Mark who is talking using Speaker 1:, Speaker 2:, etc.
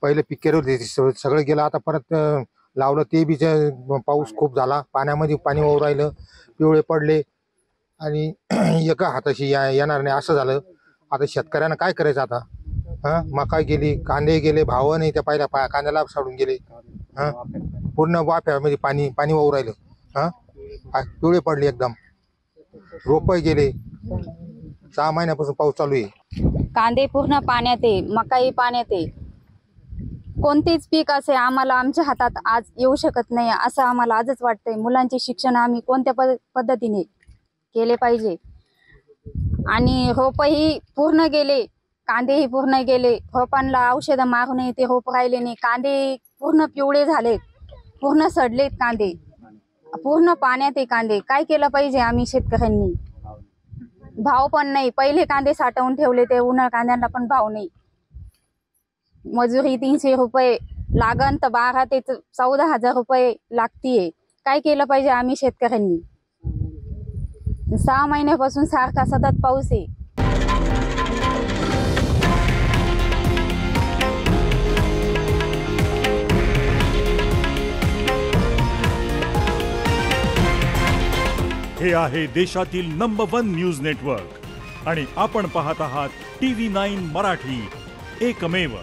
Speaker 1: पहिले पिकेर होते सगळं गेलं, आता परत लावलं ते बी पाऊस खूप झाला, पाण्यामध्ये पाणी वाहू राहिलं, पिवळे पडले आणि एका हाताशी येणार नाही असं झालं. आता शेतकऱ्यांना काय करायचं आता? हा, मका गेली, कांदे गेले, भाव नाही त्या पहिल्या कांद्याला सोडून गेले. हा, पूर्ण वाफ्यामध्ये पाणी पाणी वाहू राहिलं. हा, पिवळे पडले एकदम, रोप गेले. 6 महिन्यापासून पाऊस चालू आहे.
Speaker 2: कांदे पूर्ण पाण्यात आहे, मकाई पाण्यात आहे. कोणतेच पीक असे आम्हाला आमच्या हातात आज येऊ शकत नाही असं आम्हाला आजच वाटतंय. मुलांचे शिक्षण आम्ही कोणत्या पद्धतीने केले पाहिजे. आणि रोपही पूर्ण गेले, कांदेही पूर्ण गेले. रोपांना औषधं मारूनही ते रोप राहिले नाही. कांदे पूर्ण पिवळे झालेत, पूर्ण सडलेत कांदे, पूर्ण पाण्यात आहे कांदे. काय केलं पाहिजे आम्ही शेतकऱ्यांनी? भाव पण नाही. पहिले कांदे साठवून ठेवले ते उन्हाळ कांद्यांना पण भाव नाही. मजुरी 300 रुपये लागन तर 12 ते 14 हजार रुपये लागतीये. काय केलं पाहिजे आम्ही शेतकऱ्यांनी? 6 महिन्यापासून सारखा सतत पाऊस आहे.
Speaker 3: हे आहे देशातील नंबर 1 न्यूज नेटवर्क आणि आपण पाहत आहात TV9 मराठी, एकमेव.